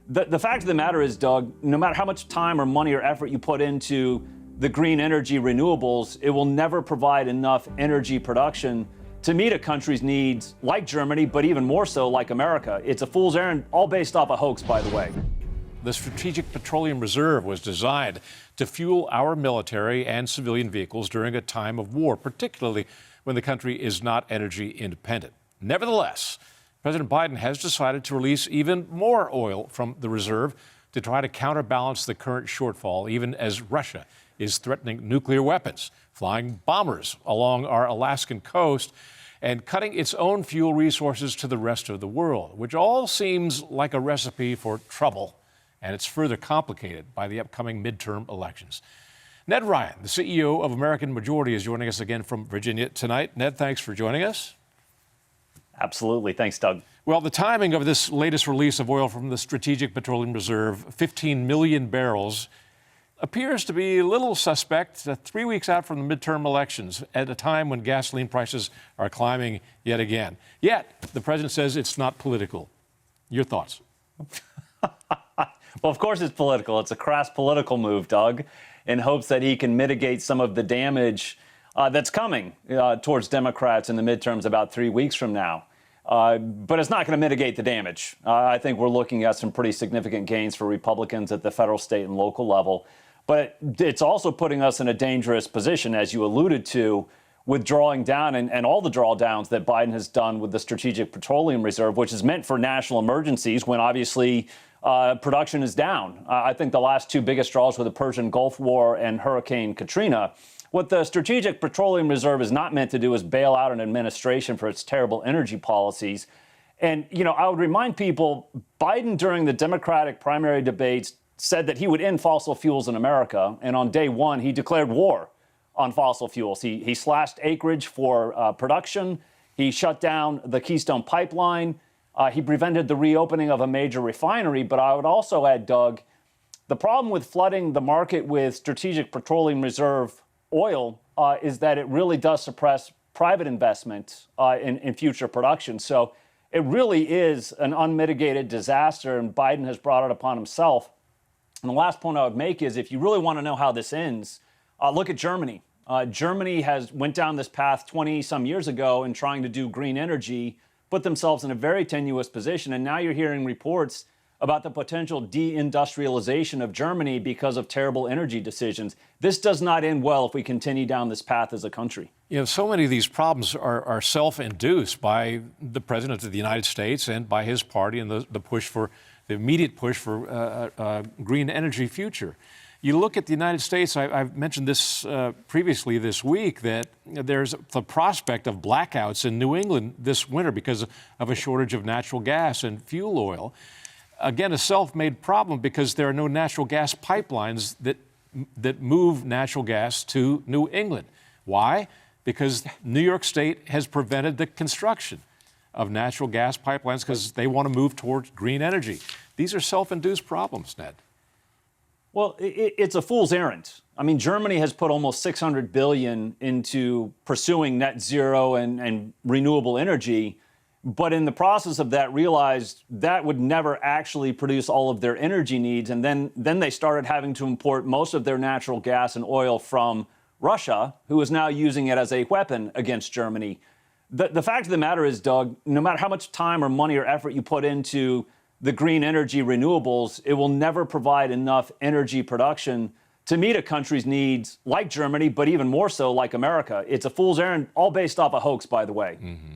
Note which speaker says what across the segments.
Speaker 1: The fact of the matter is, Doug, no matter how much time or money or effort you put into the green energy renewables, it will never provide enough energy production to meet a country's needs like Germany, but even more so like America. It's a fool's errand, all based off a hoax, by the way.
Speaker 2: The Strategic Petroleum Reserve was designed to fuel our military and civilian vehicles during a time of war, particularly when the country is not energy independent. Nevertheless, President Biden has decided to release even more oil from the reserve to try to counterbalance the current shortfall, even as Russia is threatening nuclear weapons, flying bombers along our Alaskan coast, and cutting its own fuel resources to the rest of the world, which all seems like a recipe for trouble. And it's further complicated by the upcoming midterm elections. Ned Ryun, the CEO of American Majority, is joining us again from Virginia tonight. Ned, thanks for joining us.
Speaker 1: Absolutely. Thanks, Doug.
Speaker 2: Well, the timing of this latest release of oil from the Strategic Petroleum Reserve, 15 million barrels, appears to be a little suspect 3 weeks out from the midterm elections at a time when gasoline prices are climbing yet again. Yet, the president says it's not political. Your thoughts?
Speaker 1: Well, of course it's political. It's a crass political move, Doug, in hopes that he can mitigate some of the damage that's coming towards Democrats in the midterms about 3 weeks from now. But it's not going to mitigate the damage. I think we're looking at some pretty significant gains for Republicans at the federal, state, and local level. But it's also putting us in a dangerous position, as you alluded to, with drawing down and all the drawdowns that Biden has done with the Strategic Petroleum Reserve, which is meant for national emergencies when obviously production is down. I think the last two biggest draws were the Persian Gulf War and Hurricane Katrina. What the Strategic Petroleum Reserve is not meant to do is bail out an administration for its terrible energy policies. And, you know, I would remind people, Biden during the Democratic primary debates said that he would end fossil fuels in America. And on day one, he declared war on fossil fuels. He slashed acreage for production. He shut down the Keystone Pipeline. He prevented the reopening of a major refinery. But I would also add, Doug, the problem with flooding the market with Strategic Petroleum Reserve oil is that it really does suppress private investment in future production. So it really is an unmitigated disaster, and Biden has brought it upon himself. And the last point I would make is, if you really want to know how this ends, look at Germany. Germany went down this path 20-some years ago in trying to do green energy, put themselves in a very tenuous position, and now you're hearing reports about the potential deindustrialization of Germany because of terrible energy decisions. This does not end well if we continue down this path as a country.
Speaker 2: You know, so many of these problems are self-induced by the president of the United States and by his party and the immediate push for a green energy future. You look at the United States, I've mentioned this previously this week, that there's the prospect of blackouts in New England this winter because of a shortage of natural gas and fuel oil. Again, a self-made problem because there are no natural gas pipelines that move natural gas to New England. Why? Because New York State has prevented the construction of natural gas pipelines because they want to move towards green energy. These are self-induced problems, Ned.
Speaker 1: Well, it's a fool's errand. I mean, Germany has put almost $600 billion into pursuing net zero and renewable energy, but in the process of that realized that would never actually produce all of their energy needs. And then they started having to import most of their natural gas and oil from Russia, who is now using it as a weapon against Germany. The fact of the matter is, Doug, no matter how much time or money or effort you put into the green energy renewables, it will never provide enough energy production to meet a country's needs like Germany, but even more so like America. It's a fool's errand, all based off a hoax, by the way.
Speaker 2: Mm-hmm.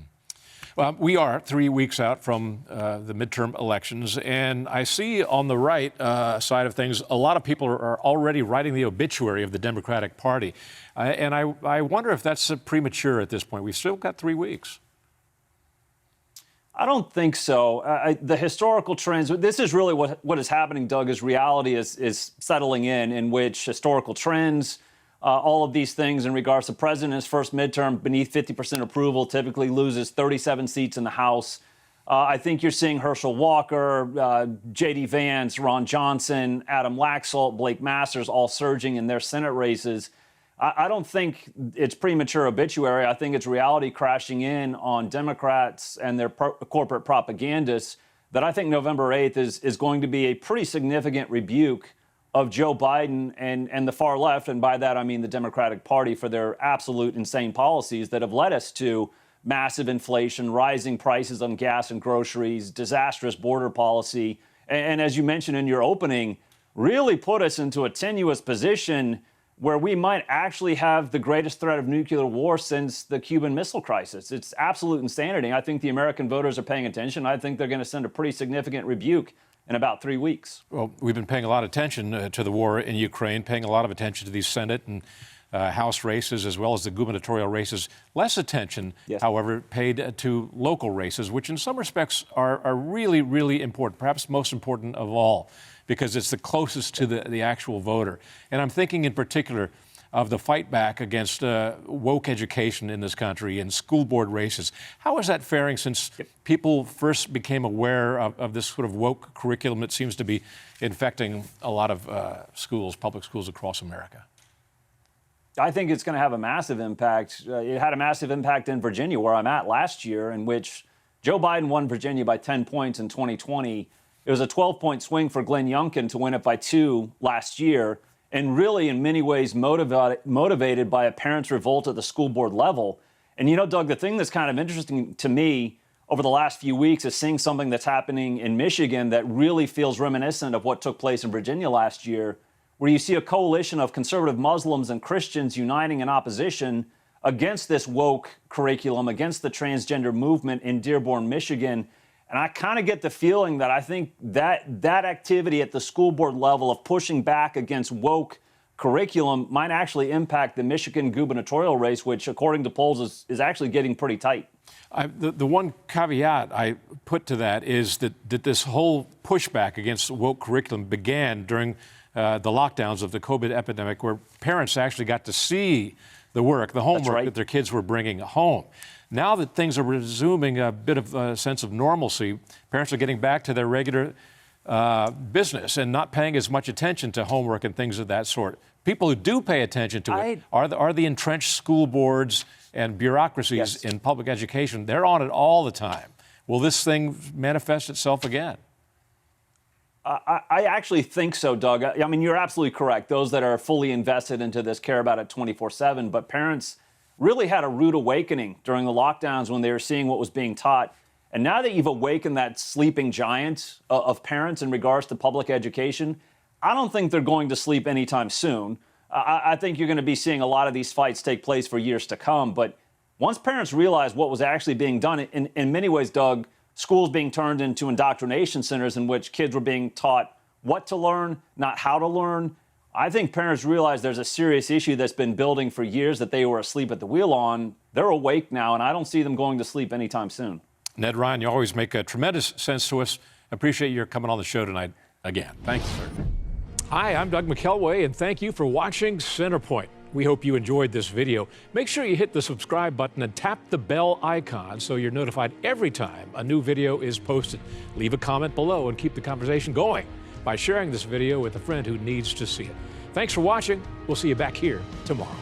Speaker 2: Well, we are 3 weeks out from the midterm elections, and I see on the right side of things, a lot of people are already writing the obituary of the Democratic Party. And I wonder if that's premature at this point. We've still got 3 weeks.
Speaker 1: I don't think so. The historical trends, this is really what is happening, Doug, is reality is settling in which historical trends, all of these things in regards to president's first midterm beneath 50% approval, typically loses 37 seats in the House. I think you're seeing Herschel Walker, J.D. Vance, Ron Johnson, Adam Laxalt, Blake Masters all surging in their Senate races. I don't think it's premature obituary. I think it's reality crashing in on Democrats and their corporate propagandists that I think November 8th is going to be a pretty significant rebuke of Joe Biden and the far left, and by that I mean the Democratic Party, for their absolute insane policies that have led us to massive inflation, rising prices on gas and groceries, disastrous border policy, and as you mentioned in your opening, really put us into a tenuous position where we might actually have the greatest threat of nuclear war since the Cuban Missile Crisis. It's absolute insanity. I think the American voters are paying attention. I think they're going to send a pretty significant rebuke in about 3 weeks.
Speaker 2: Well, we've been paying a lot of attention to the war in Ukraine, paying a lot of attention to these Senate and House races, as well as the gubernatorial races. Less attention,
Speaker 1: yes,
Speaker 2: however, paid to local races, which in some respects are really, really important, perhaps most important of all, because it's the closest to the actual voter. And I'm thinking in particular of the fight back against woke education in this country and school board races. How is that faring since people first became aware of this sort of woke curriculum that seems to be infecting a lot of schools, public schools across America?
Speaker 1: I think it's going to have a massive impact. It had a massive impact in Virginia, where I'm at last year, in which Joe Biden won Virginia by 10 points in 2020. It was a 12-point swing for Glenn Youngkin to win it by 2 last year, and really in many ways motivated by a parents' revolt at the school board level. And you know, Doug, the thing that's kind of interesting to me over the last few weeks is seeing something that's happening in Michigan that really feels reminiscent of what took place in Virginia last year, where you see a coalition of conservative Muslims and Christians uniting in opposition against this woke curriculum, against the transgender movement in Dearborn, Michigan. And I kind of get the feeling that I think that activity at the school board level of pushing back against woke curriculum might actually impact the Michigan gubernatorial race, which, according to polls, is actually getting pretty tight.
Speaker 2: The one caveat I put to that is that this whole pushback against woke curriculum began during the lockdowns of the COVID epidemic, where parents actually got to see the work, the homework that their kids were bringing home. Now that things are resuming a bit of a sense of normalcy, parents are getting back to their regular business and not paying as much attention to homework and things of that sort. People who do pay attention to it are the entrenched school boards and bureaucracies in public education. They're on it all the time. Will this thing manifest itself again?
Speaker 1: I actually think so, Doug. I mean, you're absolutely correct. Those that are fully invested into this care about it 24/7. But parents really had a rude awakening during the lockdowns when they were seeing what was being taught. And now that you've awakened that sleeping giant of parents in regards to public education, I don't think they're going to sleep anytime soon. I think you're going to be seeing a lot of these fights take place for years to come. But once parents realize what was actually being done, in many ways, Doug, schools being turned into indoctrination centers in which kids were being taught what to learn, not how to learn. I think parents realize there's a serious issue that's been building for years that they were asleep at the wheel on. They're awake now, and I don't see them going to sleep anytime soon. Ned
Speaker 2: Ryun, you always make a tremendous sense to us. Appreciate your coming on the show tonight again. Thank you, sir.
Speaker 3: Hi, I'm Doug McKelway, and thank you for watching Centerpoint. We hope you enjoyed this video. Make sure you hit the subscribe button and tap the bell icon so you're notified every time a new video is posted. Leave a comment below and keep the conversation going by sharing this video with a friend who needs to see it. Thanks for watching. We'll see you back here tomorrow.